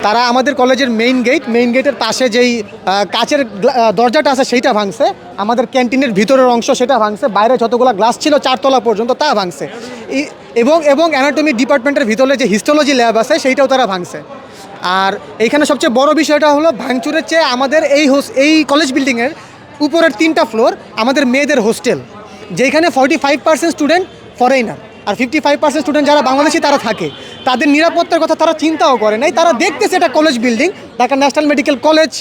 তারা আমাদের কলেজের মেইন গেটের পাশে যেই কাচের দরজাটা আছে সেইটা ভাঙছে, আমাদের ক্যান্টিনের ভিতরের অংশ সেটা ভাঙছে, বাইরে যতগুলো গ্লাস ছিল 4 তলা পর্যন্ত তা ভাঙছে, এবং অ্যানাটমি ডিপার্টমেন্টের ভিতরে যে হিস্টোলজি ল্যাব আছে সেইটাও তারা ভাঙছে। আর এইখানে সবচেয়ে বড় বিষয়টা হলো ভাঙচুরের চেয়ে আমাদের এই কলেজ বিল্ডিংয়ের উপরের 3টা ফ্লোর আমাদের মেয়েদের হোস্টেল, যেখানে 45% স্টুডেন্ট ফরেইনার আর 55% স্টুডেন্ট যারা বাংলাদেশি তারা থাকে। তাদের নিরাপত্তার কথা তারা চিন্তাও করে নাই, তারা দেখতেছে এটা college building, Dhaka national medical college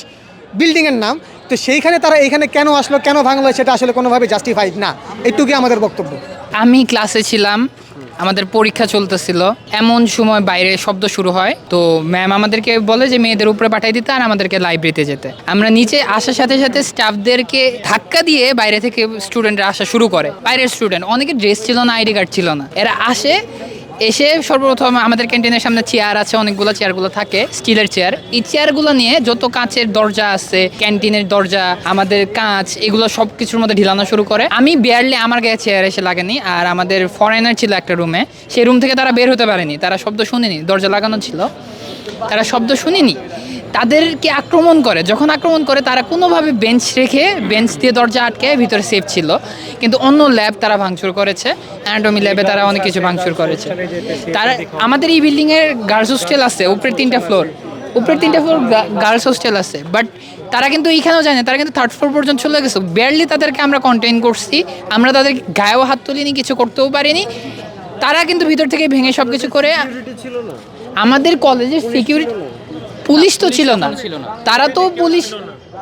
বিল্ডিংয়ের নাম, তো সেইখানে তারা এইখানে কেন আসলো, কেন ভাঙলো, সেটা আসলে কোনোভাবে জাস্টিফাইড না। এইটুকুই আমাদের বক্তব্য। আমি ক্লাসে ছিলাম, আমাদের পরীক্ষা চলতেছিল, এমন সময় বাইরে শব্দ শুরু হয়, তো ম্যাম আমাদেরকে বলে যে মেয়েদের উপরে পাঠিয়ে দিতে আর আমাদেরকে লাইব্রেরিতে যেতে। আমরা নিচে আসার সাথে সাথে স্টাফদেরকে ধাক্কা দিয়ে বাইরে থেকে স্টুডেন্টরা আসা শুরু করে। বাইরের স্টুডেন্ট, অনেকের ড্রেস ছিল না, আইডি কার্ড ছিল না, এরা এসে সর্বপ্রথম আমাদের ক্যান্টিনের সামনে চেয়ার আছে, অনেকগুলো চেয়ারগুলো থাকে স্টিলের চেয়ার, এই চেয়ারগুলো নিয়ে যত কাঁচের দরজা আছে, ক্যান্টিনের দরজা, আমাদের কাঁচ, এগুলো সব কিছুর মধ্যে ঢিলানো শুরু করে। আমি বিয়ারলি আমার গায়ে চেয়ার এসে লাগেনি, আর আমাদের ফরেনার ছিল একটা রুমে, সেই রুম থেকে তারা বের হতে পারেনি, তারা শব্দ শুনেনি, দরজা লাগানো ছিল, তারা শব্দ শুনেনি, তাদেরকে আক্রমণ করে। যখন আক্রমণ করে তারা কোনোভাবে বেঞ্চ দিয়ে দরজা আটকে ভিতরে সেফ ছিল, কিন্তু অন্য ল্যাব তারা ভাঙচুর করেছে, অ্যানাটমি ল্যাবে তারা অনেক কিছু ভাঙচুর করেছে। তারা আমাদের এই বিল্ডিংয়ের গার্লস হোস্টেল আছে, উপরের 3টা ফ্লোর গার্লস হোস্টেল আছে, বাট তারা কিন্তু এইখানেও যায় না, তারা কিন্তু 3rd ফ্লোর পর্যন্ত চলে গেছে। বেয়ারলি তাদেরকে আমরা কন্টেইন করছি, আমরা তাদের গায়েও হাত তুলিনি, কিছু করতেও পারিনি। তারা কিন্তু ভিতর থেকে ভেঙে সব কিছু করে। আমাদের কলেজের সিকিউরিটি পুলিশ তো ছিল না, তারা তো পুলিশ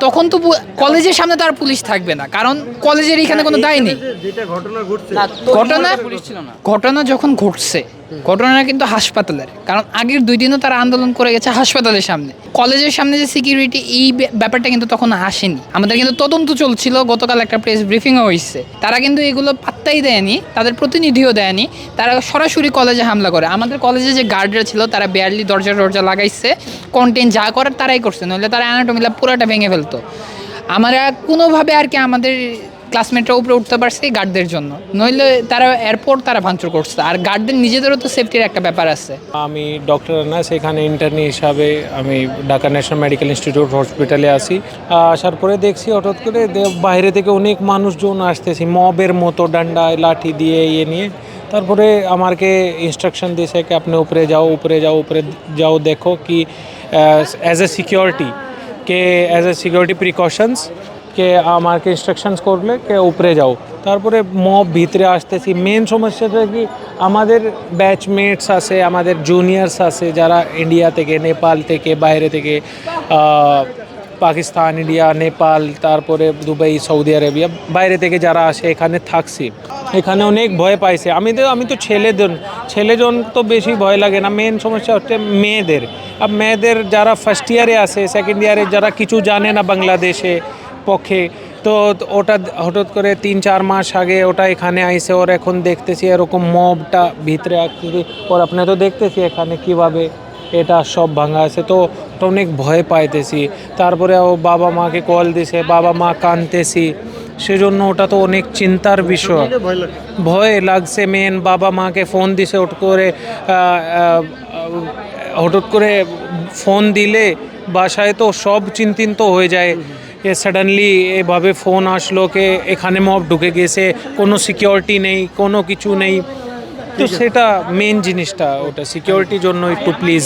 তখন তো কলেজের সামনে তো আর পুলিশ থাকবে না, কারণ কলেজের এখানে কোনো দায় নেই। ঘটনা যখন ঘটছে, ঘটনা কিন্তু হাসপাতালের, কারণ আগের 2 দিনও তারা আন্দোলন করে গেছে হাসপাতালের সামনে। কলেজের সামনে যে সিকিউরিটি, এই ব্যাপারটা কিন্তু তখন আসেনি। আমাদের কিন্তু তদন্ত চলছিল, গতকাল একটা প্রেস ব্রিফিংও হয়েছে, তারা কিন্তু এগুলো পাত্তাই দেয়নি, তাদের প্রতিনিধিও দেয়নি, তারা সরাসরি কলেজে হামলা করে। আমাদের কলেজে যে গার্ডরা ছিল তারা বেয়ারলি দরজা লাগাইছে, কন্টেন্ট যা করার তারাই করছে, নইলে তারা অ্যানাটমি ল্যাব পুরোটা ভেঙে ফেলতো। আমরা কোনোভাবে আর কি আমাদের ক্লাসমেটরা উপরে উঠতে পারছে গার্ডদের জন্য, নইলে তারা এয়ারপোর্ট তারা ভাঙচুর করছে। আর গার্ডদের নিজেদেরও তো সেফটির একটা ব্যাপার আছে। আমি ডক্টর আনাস, এখানে ইন্টার্নি হিসাবে আমি ঢাকা ন্যাশনাল মেডিকেল ইনস্টিটিউট হসপিটালে আসি। আসার পরে দেখছি হঠাৎ করে বাইরে থেকে অনেক মানুষজন আসতেছে, মবের মতো ডান্ডা লাঠি দিয়ে নিয়ে। তারপরে আমাকে ইনস্ট্রাকশন দিয়েছে কি আপনি উপরে যাও দেখো কি অ্যাজ এ সিকিউরিটি প্রিকশনস কে আমাকে ইনস্ট্রাকশনস করলে কে উপরে যাও। তারপরে মব ভিতরে আসতেছি। মেন সমস্যাটা কি, আমাদের ব্যাচমেটস আছে, আমাদের জুনিয়র্স আছে যারা ইন্ডিয়া থেকে, নেপাল থেকে, বাইরে থেকে, পাকিস্তান, ইন্ডিয়া, নেপাল, তারপরে দুবাই, সৌদি আরবিয়া, বাইরে থেকে যারা আসে এখানে থাকছি, এখানে অনেক ভয় পাইছে। আমি তো ছেলেজন তো বেশি ভয় লাগে না, মেন সমস্যা হচ্ছে মেয়েদের যারা ফার্স্ট ইয়ারে আছে, সেকেন্ড ইয়ারে যারা কিছু জানে না বাংলাদেশে পক্ষে, তো ওটা হঠাৎ করে 3-4 মাস আগে ওটা এখানে আইসে, ওর এখন দেখতেছি এরকম মবটা ভিতরে আসতেছি, ওর আপনি তো দেখতেছি এখানে কিভাবে এটা সব ভাঙা আছে, তো অনেক ভয় পাইতেছি। তারপরে ও বাবা মাকে কল দিছে, বাবা মা কাঁদতেছি, সেজন্য ওটা তো অনেক চিন্তার বিষয়, ভয় লাগছে। মেন বাবা মাকে ফোন দিছে, হঠাৎ করে ফোন দিলে বাসায় তো সব চিন্তিত হয়ে যায়। সাডেনলি এভাবে ফোন আসলো কে এখানে মব ঢুকে গেছে, কোনো সিকিউরিটি নেই, কোনো কিছু নেই, তো সেটা মেন জিনিসটা, ওটা সিকিউরিটির জন্য একটু প্লিজ